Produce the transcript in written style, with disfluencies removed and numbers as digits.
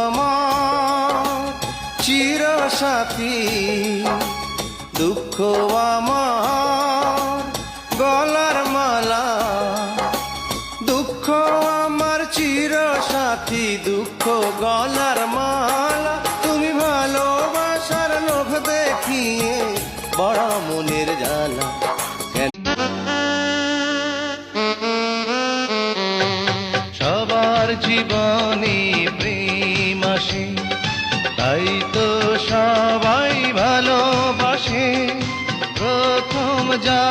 আমার চিরসাথী, দুঃখ আমার গলার মালা, দুঃখ আমার চিরসাথী, দুঃখ গলার মালা। তুমি ভালোবাসার লোভ দেখিয়ে বড় মনের জ্বালা। সবার জীবনে প্রেম আসে, তাই তো সবাই ভালোবাসে। প্রথম যা